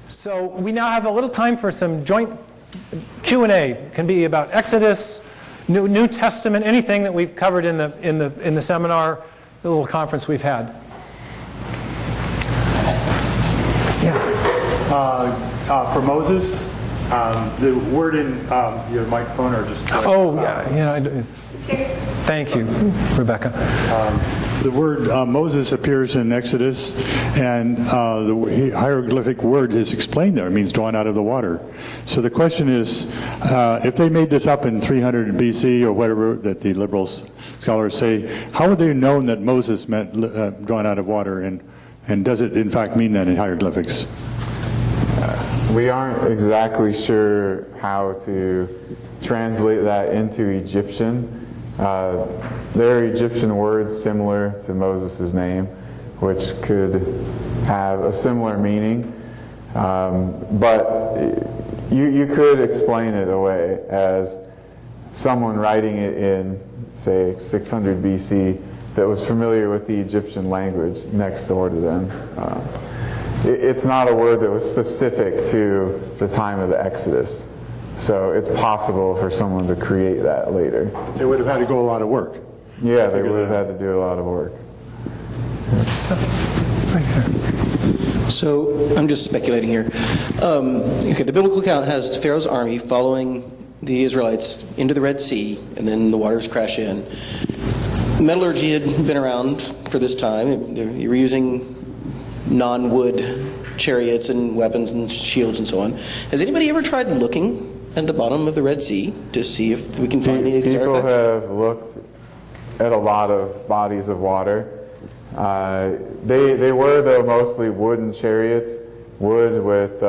So we now have a little time for some joint Q&A. It can be about Exodus, New Testament, anything that we've covered in the seminar, the little conference we've had. Yeah. For Moses, the word in your microphone or just... Thank you, Rebecca. The word Moses appears in Exodus, and the hieroglyphic word is explained there. It means drawn out of the water. So the question is, if they made this up in 300 BC or whatever that the liberal scholars say, how would they have known that Moses meant drawn out of water, and does it in fact mean that in hieroglyphics? We aren't exactly sure how to translate that into Egyptian. There are Egyptian words similar to Moses' name, which could have a similar meaning, but you could explain it away as someone writing it in, say, 600 BC that was familiar with the Egyptian language next door to them. It's not a word that was specific to the time of the Exodus. So it's possible for someone to create that later. They would have had to go a lot of work. Yeah, they would have had to do a lot of work. Right here. So I'm just speculating here. Okay, the biblical account has Pharaoh's army following the Israelites into the Red Sea, and then the waters crash in. Metallurgy had been around for this time. You were using non-wood chariots and weapons and shields and so on. Has anybody ever tried looking at the bottom of the Red Sea to see if we can find any of these artifacts? People have looked at a lot of bodies of water. They were, though, mostly wooden chariots, wood with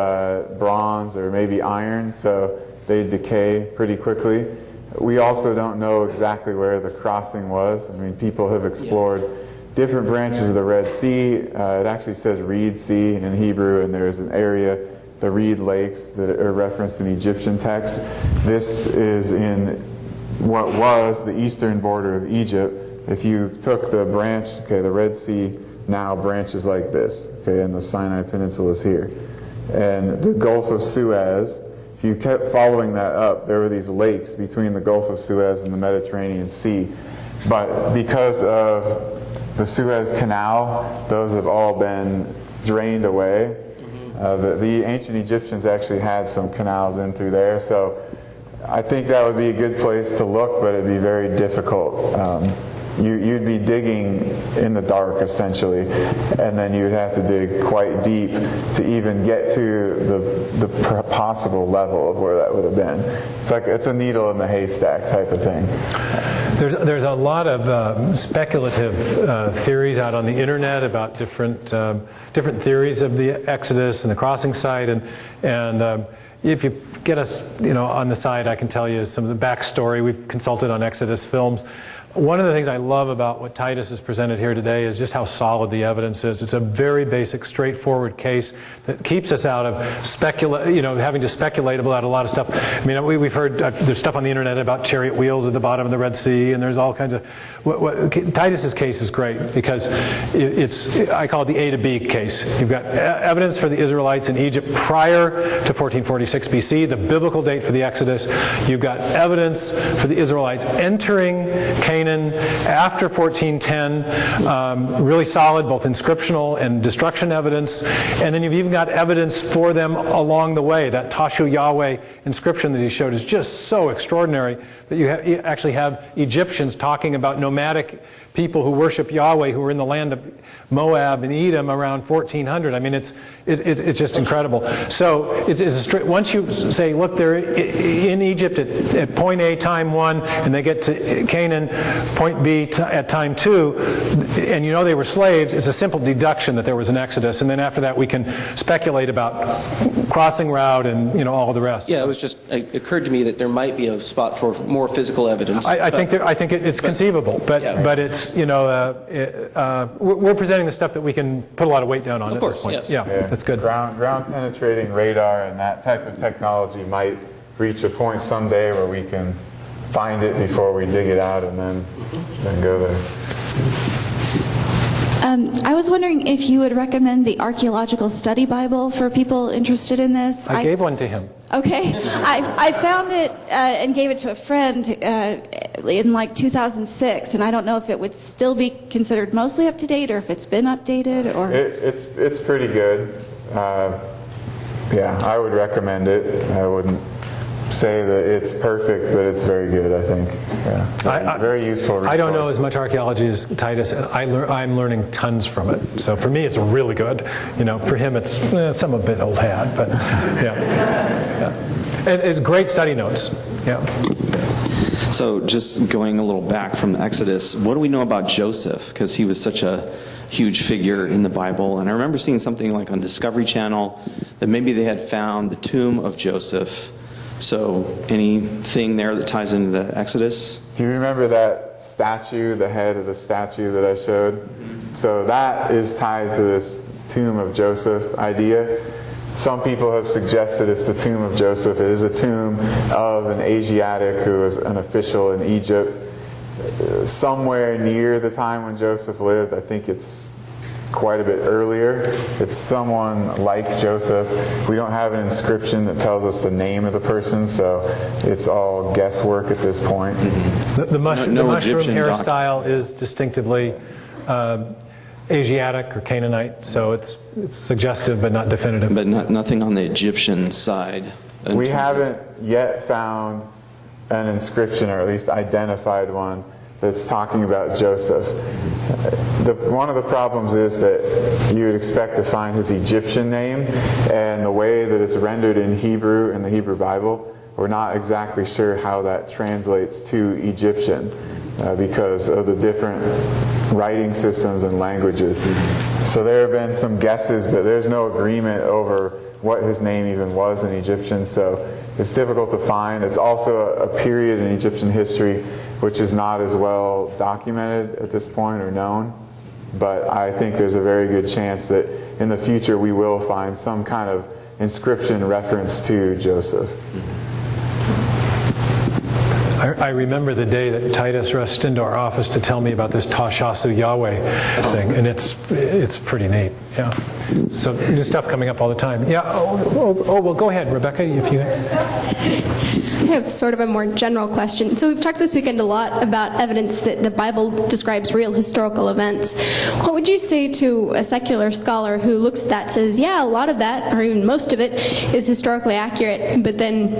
bronze or maybe iron, so they decay pretty quickly. We also don't know exactly where the crossing was. I mean, people have explored different branches of the Red Sea. It actually says Reed Sea in Hebrew, and there's an area, the Reed Lakes, that are referenced in Egyptian texts. This is in what was the eastern border of Egypt. If you took the branch, okay, the Red Sea now branches like this, okay, and the Sinai Peninsula is here. And the Gulf of Suez, if you kept following that up, there were these lakes between the Gulf of Suez and the Mediterranean Sea. But because of the Suez Canal, those have all been drained away. The ancient Egyptians actually had some canals in through there, so I think that would be a good place to look, but it'd be very difficult. You'd be digging in the dark, essentially, and then you'd have to dig quite deep to even get to the possible level of where that would have been. It's a needle in the haystack type of thing. There's a lot of speculative theories out on the internet about different theories of the Exodus and the crossing site, and if you get us on the side, I can tell you some of the backstory. We've consulted on Exodus films. One of the things I love about what Titus has presented here today is just how solid the evidence is. It's a very basic, straightforward case that keeps us out of having to speculate about a lot of stuff. I mean, we've heard there's stuff on the internet about chariot wheels at the bottom of the Red Sea, and there's all kinds of. Titus's case is great because I call it the A to B case. You've got evidence for the Israelites in Egypt prior to 1446 BC, the biblical date for the Exodus. You've got evidence for the Israelites entering Canaan after 1410, really solid, both inscriptional and destruction evidence. And then you've even got evidence for them along the way. That Tashu Yahweh inscription that he showed is just so extraordinary that you actually have Egyptians talking about nomadic people who worship Yahweh who were in the land of Moab and Edom around 1400. I mean, it's just incredible. So once you say, look, they're in Egypt at point A, time 1, and they get to Canaan, point B at time 2, and they were slaves, it's a simple deduction that there was an Exodus. And then after that, we can speculate about crossing route and all of the rest. Yeah, it occurred to me that there might be a spot for more physical evidence. I think it's conceivable, but it's we're presenting the stuff that we can put a lot of weight down on at this point. Yes. Yeah, that's good. Ground penetrating radar and that type of technology might reach a point someday where we can find it before we dig it out and then go there. I was wondering if you would recommend the Archaeological Study Bible for people interested in this. I gave one to him. Okay. I found it and gave it to a friend in like 2006, and I don't know if it would still be considered mostly up to date or if it's been updated. Or It's pretty good. Yeah, I would recommend it. I wouldn't say that it's perfect, but it's very good, I think. Yeah, very useful resource. I don't know as much archaeology as Titus, and I'm learning tons from it. So for me, it's really good. You know, for him, it's some a bit old hat, but yeah. And it's great study notes. Yeah. So just going a little back from the Exodus, what do we know about Joseph? Because he was such a huge figure in the Bible. And I remember seeing something like on Discovery Channel that maybe they had found the tomb of Joseph. So anything there that ties into the Exodus? Do you remember that statue, the head of the statue that I showed? So that is tied to this tomb of Joseph idea. Some people have suggested it's the tomb of Joseph. It is a tomb of an Asiatic who was an official in Egypt somewhere near the time when Joseph lived. I think it's quite a bit earlier. It's someone like Joseph. We don't have an inscription that tells us the name of the person, so it's all guesswork at this point. The mushroom Egyptian hairstyle is distinctively Asiatic or Canaanite, so it's suggestive but not definitive. But nothing on the Egyptian side. We haven't yet found an inscription, or at least identified one, that's talking about Joseph. One of the problems is that you would expect to find his Egyptian name, and the way that it's rendered in Hebrew, in the Hebrew Bible, we're not exactly sure how that translates to Egyptian because of the different writing systems and languages. So there have been some guesses, but there's no agreement over what his name even was in Egyptian, so it's difficult to find. It's also a period in Egyptian history which is not as well documented at this point or known. But I think there's a very good chance that in the future we will find some kind of inscription reference to Joseph. I remember the day that Titus rushed into our office to tell me about this Tashasu Yahweh thing, and it's pretty neat. Yeah. So new stuff coming up all the time. Yeah. Well, go ahead, Rebecca, if you. I have sort of a more general question. So we've talked this weekend a lot about evidence that the Bible describes real historical events. What would you say to a secular scholar who looks at that and says, yeah, a lot of that, or even most of it, is historically accurate, but then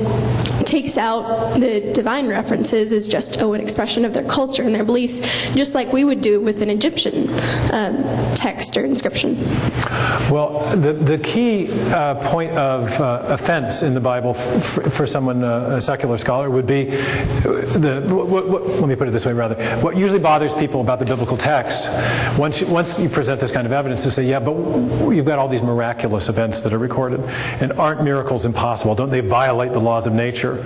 takes out the divine references as just an expression of their culture and their beliefs, just like we would do with an Egyptian text or inscription? Well, the key point of offense in the Bible for someone, a secular scholar, would be, let me put it this way rather, what usually bothers people about the biblical text, once you present this kind of evidence, to say, yeah, but you've got all these miraculous events that are recorded, and aren't miracles impossible? Don't they violate the laws of nature?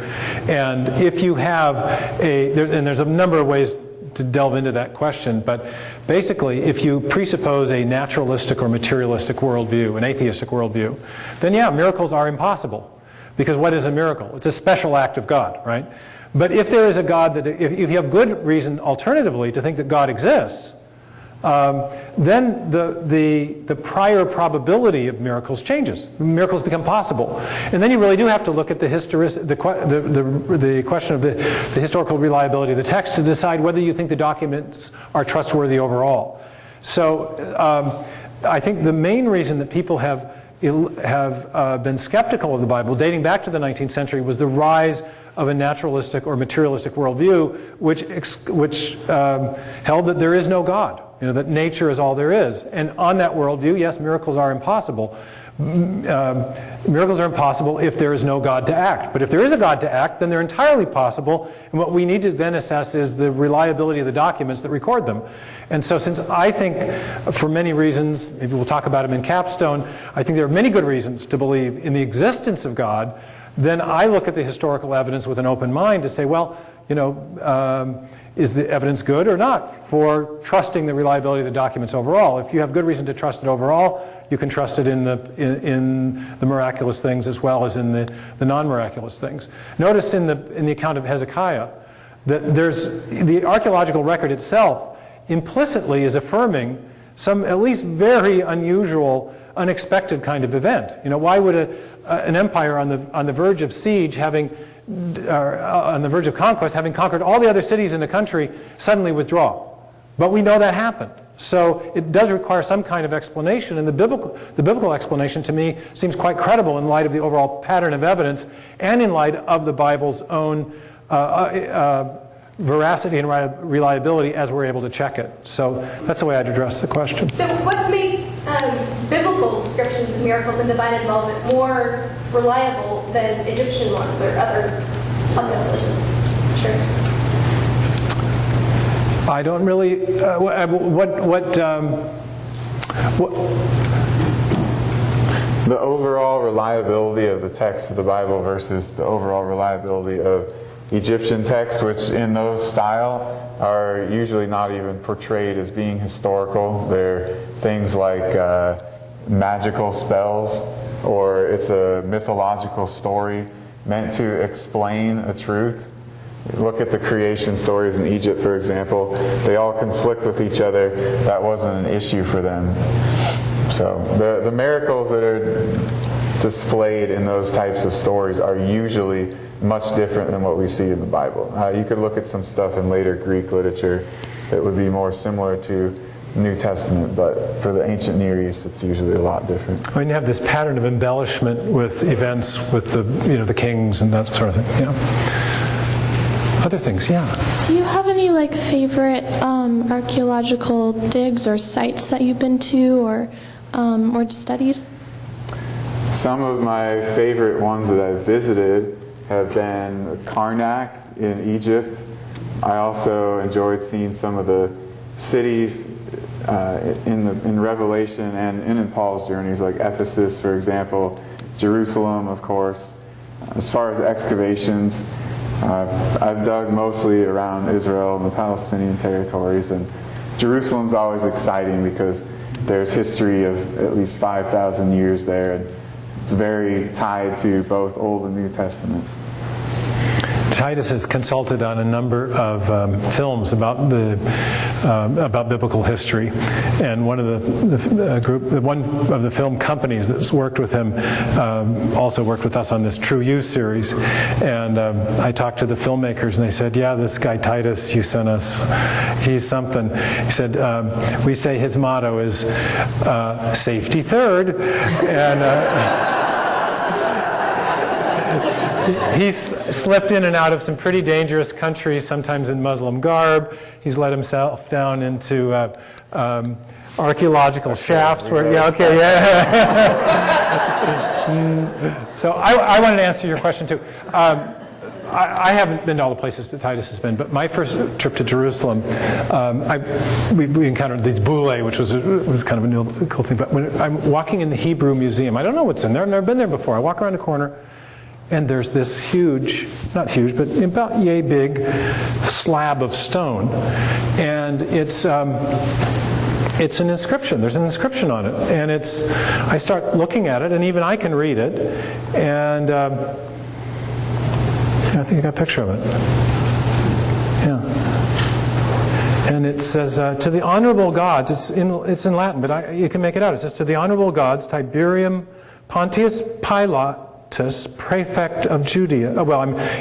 And if you have and there's a number of ways to delve into that question, but basically, if you presuppose a naturalistic or materialistic worldview, an atheistic worldview, then yeah, miracles are impossible. Because what is a miracle? It's a special act of God, right? But if there is a God, if you have good reason alternatively to think that God exists, then the prior probability of miracles changes. Miracles become possible. And then you really do have to look at the question of the historical reliability of the text to decide whether you think the documents are trustworthy overall. So I think the main reason that people have been skeptical of the Bible, dating back to the 19th century, was the rise of a naturalistic or materialistic worldview, which held that there is no God, that nature is all there is. And on that worldview, yes, miracles are impossible. Miracles are impossible if there is no God to act. But if there is a God to act, then they're entirely possible. And what we need to then assess is the reliability of the documents that record them. And so since I think, for many reasons, maybe we'll talk about them in Capstone, I think there are many good reasons to believe in the existence of God, then I look at the historical evidence with an open mind to say, well, is the evidence good or not for trusting the reliability of the documents overall? If you have good reason to trust it overall, you can trust it in the miraculous things as well as in the non-miraculous things. Notice in the account of Hezekiah that there's the archaeological record itself implicitly is affirming some at least very unusual, unexpected kind of event. You know, why would an empire on the verge of siege, on the verge of conquest, having conquered all the other cities in the country, suddenly withdraw? But we know that happened. So it does require some kind of explanation, and the biblical explanation to me seems quite credible in light of the overall pattern of evidence and in light of the Bible's own veracity and reliability as we're able to check it. So that's the way I'd address the question. So what makes biblical descriptions of miracles and divine involvement more reliable than Egyptian ones or other explanations? Sure. I don't really. The overall reliability of the text of the Bible versus the overall reliability of Egyptian texts, which in those style are usually not even portrayed as being historical. They're things like magical spells, or it's a mythological story meant to explain a truth. Look at the creation stories in Egypt, for example. They all conflict with each other. That wasn't an issue for them. So the miracles that are displayed in those types of stories are usually much different than what we see in the Bible. You could look at some stuff in later Greek literature that would be more similar to New Testament, but for the ancient Near East, it's usually a lot different. I mean, you have this pattern of embellishment with events, with the kings and that sort of thing. Yeah. Other things, yeah. Do you have any favorite archaeological digs or sites that you've been to or studied? Some of my favorite ones that I've visited have been Karnak in Egypt. I also enjoyed seeing some of the cities in Revelation and in Paul's journeys, like Ephesus, for example, Jerusalem, of course. As far as excavations, I've dug mostly around Israel and the Palestinian territories, and Jerusalem's always exciting because there's history of at least 5,000 years there, and it's very tied to both Old and New Testament. Titus has consulted on a number of films about biblical history, and one of one of the film companies that's worked with him also worked with us on this True You series. And I talked to the filmmakers, and they said, "Yeah, this guy Titus you sent us, he's something." He said, "We say his motto is safety third," and. He's slipped in and out of some pretty dangerous countries, sometimes in Muslim garb. He's let himself down into archaeological shafts. So I wanted to answer your question too. I haven't been to all the places that Titus has been, but my first trip to Jerusalem, we encountered these boule, which was kind of a new, cool thing. But when I'm walking in the Hebrew Museum, I don't know what's in there. I've never been there before. I walk around the corner, and there's this huge, not huge, but about yay big slab of stone. And it's an inscription. There's an inscription on it. And I start looking at it, and even I can read it. And I think I got a picture of it. Yeah. And it says, to the honorable gods, it's in Latin, but you can make it out. It says, to the honorable gods, Tiberium Pontius Pilatus, prefect of Judea.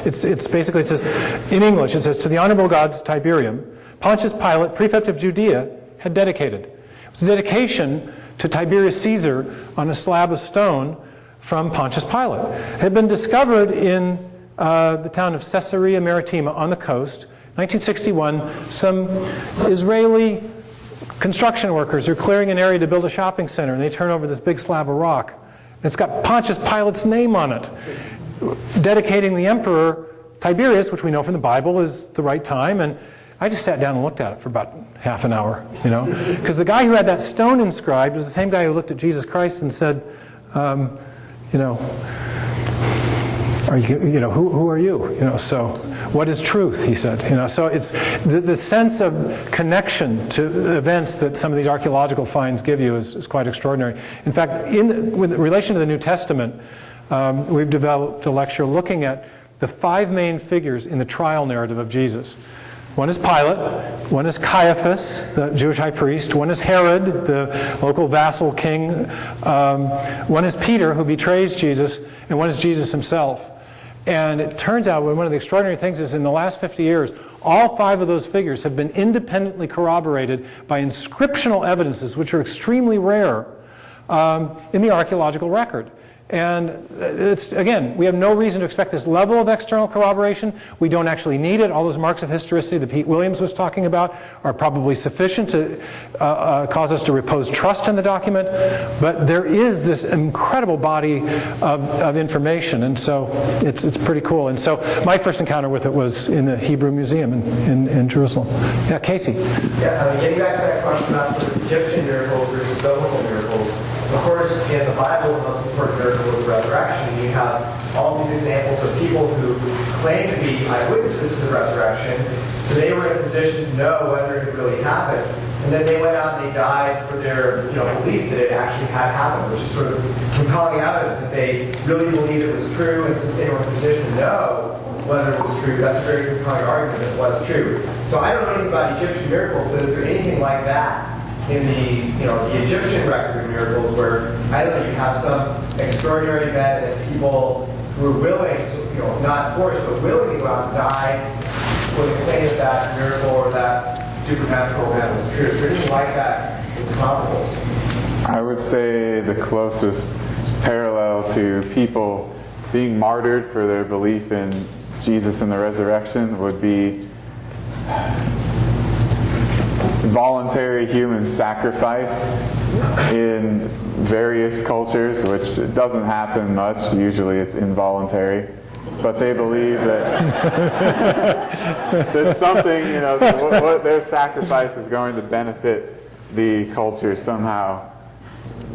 It's basically, it says, in English, it says, to the honorable gods, Tiberium, Pontius Pilate, prefect of Judea, had dedicated. It was a dedication to Tiberius Caesar on a slab of stone from Pontius Pilate. It had been discovered in the town of Caesarea Maritima on the coast. 1961, some Israeli construction workers are clearing an area to build a shopping center, and they turn over this big slab of rock. It's got Pontius Pilate's name on it, dedicating the emperor Tiberius, which we know from the Bible is the right time. And I just sat down and looked at it for about half an hour, because the guy who had that stone inscribed was the same guy who looked at Jesus Christ and said, are you, who are you? So what is truth? He said. So it's the sense of connection to events that some of these archaeological finds give you is quite extraordinary. In fact, with relation to the New Testament, we've developed a lecture looking at the 5 main figures in the trial narrative of Jesus. One is Pilate, one is Caiaphas, the Jewish high priest, one is Herod, the local vassal king, one is Peter, who betrays Jesus, and one is Jesus himself. And it turns out one of the extraordinary things is in the last 50 years, all 5 of those figures have been independently corroborated by inscriptional evidences, which are extremely rare in the archaeological record. And it's, again, we have no reason to expect this level of external corroboration. We don't actually need it. All those marks of historicity that Pete Williams was talking about are probably sufficient to cause us to repose trust in the document. But there is this incredible body of information, and so it's pretty cool. And so my first encounter with it was in the Hebrew Museum in Jerusalem. Yeah, Casey. Yeah, getting back to that question about sort of Egyptian miracles versus biblical miracles. Of course, in the Bible, the most important miracle is the resurrection. You have all these examples of people who claim to be eyewitnesses to the resurrection, so they were in a position to know whether it really happened. And then they went out and they died for their belief that it actually had happened, which is sort of compelling evidence that they really believed it was true, and since they were in a position to know whether it was true, that's a very compelling argument that it was true. So I don't know anything about Egyptian miracles, but is there anything like that in the Egyptian record of miracles where, I don't know, you have some extraordinary event and people who are willing to, not forced, but willing to go out and die for the claim that that miracle or that supernatural event was true. Is there anything like that that's comparable? I would say the closest parallel to people being martyred for their belief in Jesus and the resurrection would be voluntary human sacrifice in various cultures, which doesn't happen much. Usually it's involuntary. But they believe that, that something, what their sacrifice is going to benefit the culture somehow.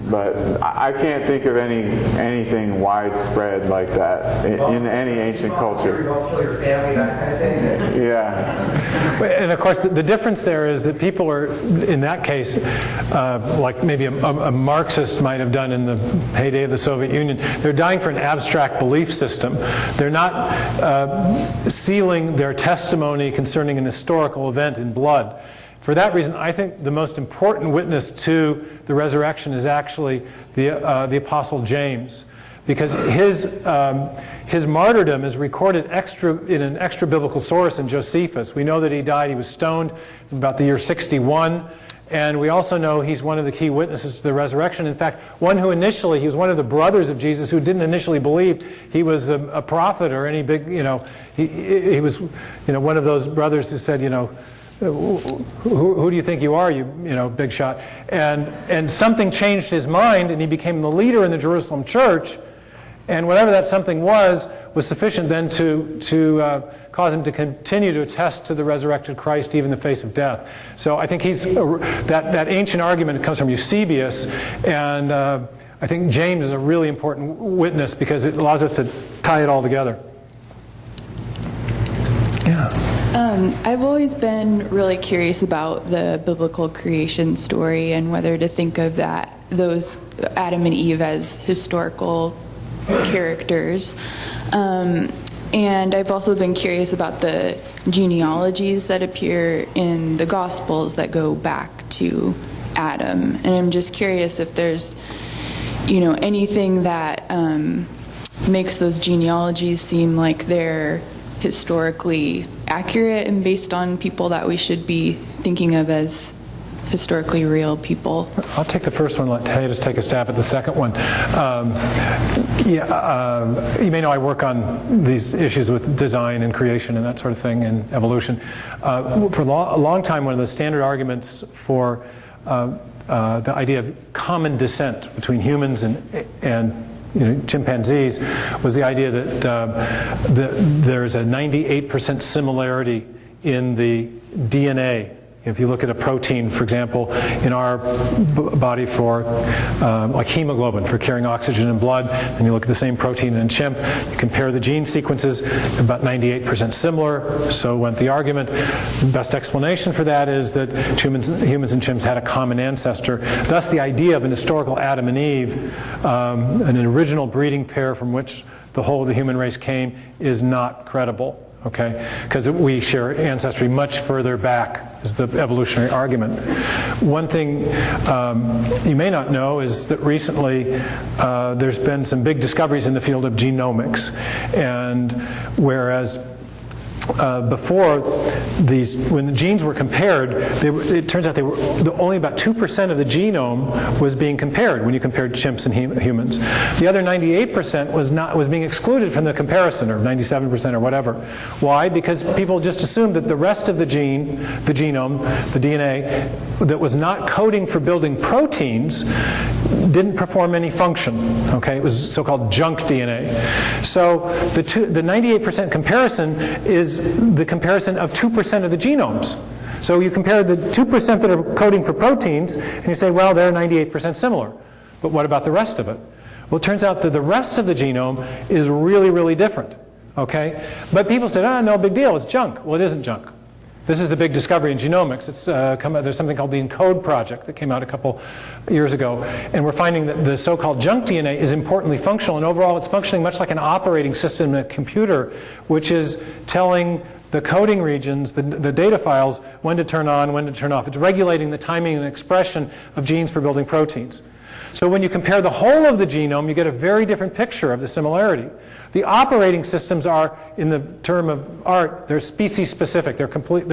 But I can't think of anything widespread like that in any ancient culture. Don't kill your family, that kind of thing. Yeah. And of course, the difference there is that people are, in that case, like maybe a Marxist might have done in the heyday of the Soviet Union, they're dying for an abstract belief system. They're not sealing their testimony concerning an historical event in blood. For that reason, I think the most important witness to the resurrection is actually the Apostle James, because his martyrdom is recorded in an extra biblical source in Josephus. We know that he died; he was stoned about the year 61, and we also know he's one of the key witnesses to the resurrection. In fact, he was one of the brothers of Jesus who didn't initially believe he was a prophet or any big, he was, one of those brothers who said, who do you think you are, you big shot? And something changed his mind, and he became the leader in the Jerusalem church. And whatever that something was sufficient then to cause him to continue to attest to the resurrected Christ even in the face of death. So I think that ancient argument comes from Eusebius, and I think James is a really important witness because it allows us to tie it all together. Yeah. I've always been really curious about the biblical creation story and whether to think of those Adam and Eve as historical characters. And I've also been curious about the genealogies that appear in the Gospels that go back to Adam. And I'm just curious if there's, anything that makes those genealogies seem like they're historically accurate and based on people that we should be thinking of as historically real people. I'll take the first one, let Tay just take a stab at the second one. You may know I work on these issues with design and creation and that sort of thing and evolution. For a long time, one of the standard arguments for the idea of common descent between humans and chimpanzees was the idea that there's a 98% similarity in the DNA. If you look at a protein, for example, in our body for like hemoglobin for carrying oxygen in blood, and you look at the same protein in a chimp, you compare the gene sequences, about 98% similar. So went the argument. The best explanation for that is that humans and chimps had a common ancestor. Thus the idea of an historical Adam and Eve, an original breeding pair from which the whole of the human race came, is not credible. okay? Because we share ancestry much further back, is the evolutionary argument. One thing you may not know is that recently there's been some big discoveries in the field of genomics. And whereas before when the genes were compared, it turns out only about 2% of the genome was being compared when you compared chimps and humans. The other 98% was being excluded from the comparison, or 97% or whatever. Why? Because people just assumed that the rest of the genome, the DNA, that was not coding for building proteins didn't perform any function. Okay, it was so-called junk DNA. So the 98% comparison is the comparison of 2% of the genomes. So you compare the 2% that are coding for proteins, and you say, well, they're 98% similar. But what about the rest of it? Well, it turns out that the rest of the genome is really, really different. Okay, but people said, no big deal, it's junk. Well, it isn't junk. This is the big discovery in genomics. There's something called the ENCODE project that came out a couple years ago, and we're finding that the so-called junk DNA is importantly functional, and overall it's functioning much like an operating system in a computer, which is telling the coding regions, the data files, when to turn on, when to turn off. It's regulating the timing and expression of genes for building proteins. So when you compare the whole of the genome, you get a very different picture of the similarity. The operating systems are, in the term of art, they're species specific. They're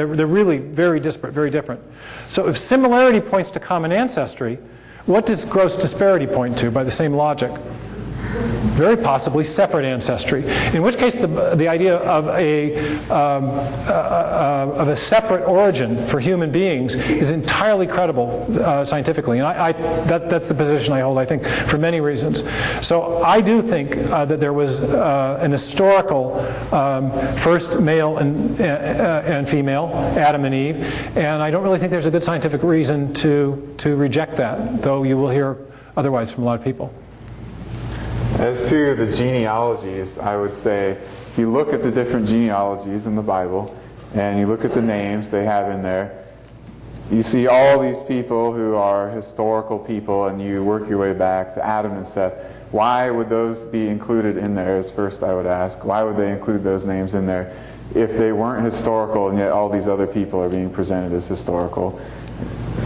really very disparate, very different. So if similarity points to common ancestry, what does gross disparity point to by the same logic? Very possibly separate ancestry. In which case, the idea of a separate origin for human beings is entirely credible scientifically, and that's the position I hold, I think, for many reasons. So I do think that there was an historical first male and female, Adam and Eve, and I don't really think there's a good scientific reason to reject that, though you will hear otherwise from a lot of people. As to the genealogies, I would say, if you look at the different genealogies in the Bible, and you look at the names they have in there, you see all these people who are historical people, and you work your way back to Adam and Seth. Why would those be included in there, is first I would ask. Why would they include those names in there if they weren't historical, and yet all these other people are being presented as historical?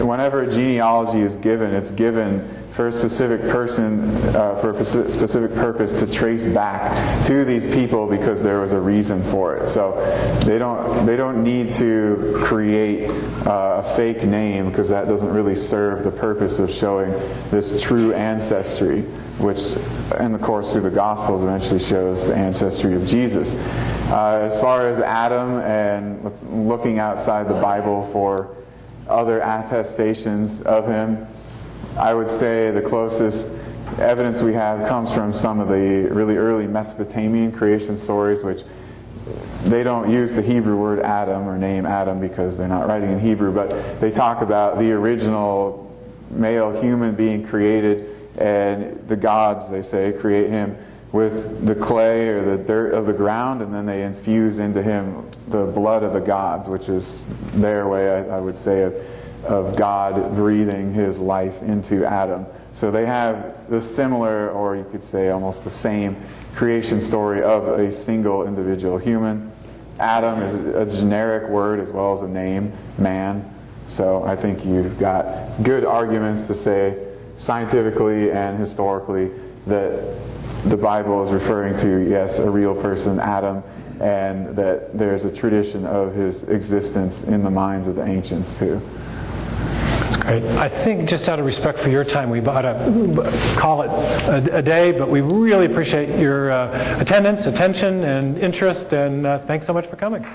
Whenever a genealogy is given, it's given for a specific person, for a specific purpose, to trace back to these people because there was a reason for it. So they don't need to create a fake name, because that doesn't really serve the purpose of showing this true ancestry, which in the course through the Gospels eventually shows the ancestry of Jesus. As far as Adam and looking outside the Bible for other attestations of him, I would say the closest evidence we have comes from some of the really early Mesopotamian creation stories, which they don't use the Hebrew word Adam or name Adam because they're not writing in Hebrew, but they talk about the original male human being created, and the gods, they say, create him with the clay or the dirt of the ground, and then they infuse into him the blood of the gods, which is their way, I would say, of God breathing his life into Adam. So they have the similar, or you could say almost the same, creation story of a single individual human. Adam is a generic word as well as a name, man. So I think you've got good arguments to say scientifically and historically that the Bible is referring to, yes, a real person, Adam, and that there's a tradition of his existence in the minds of the ancients too. Great. I think just out of respect for your time, we ought to call it a day, but we really appreciate your attendance, attention, and interest, and thanks so much for coming.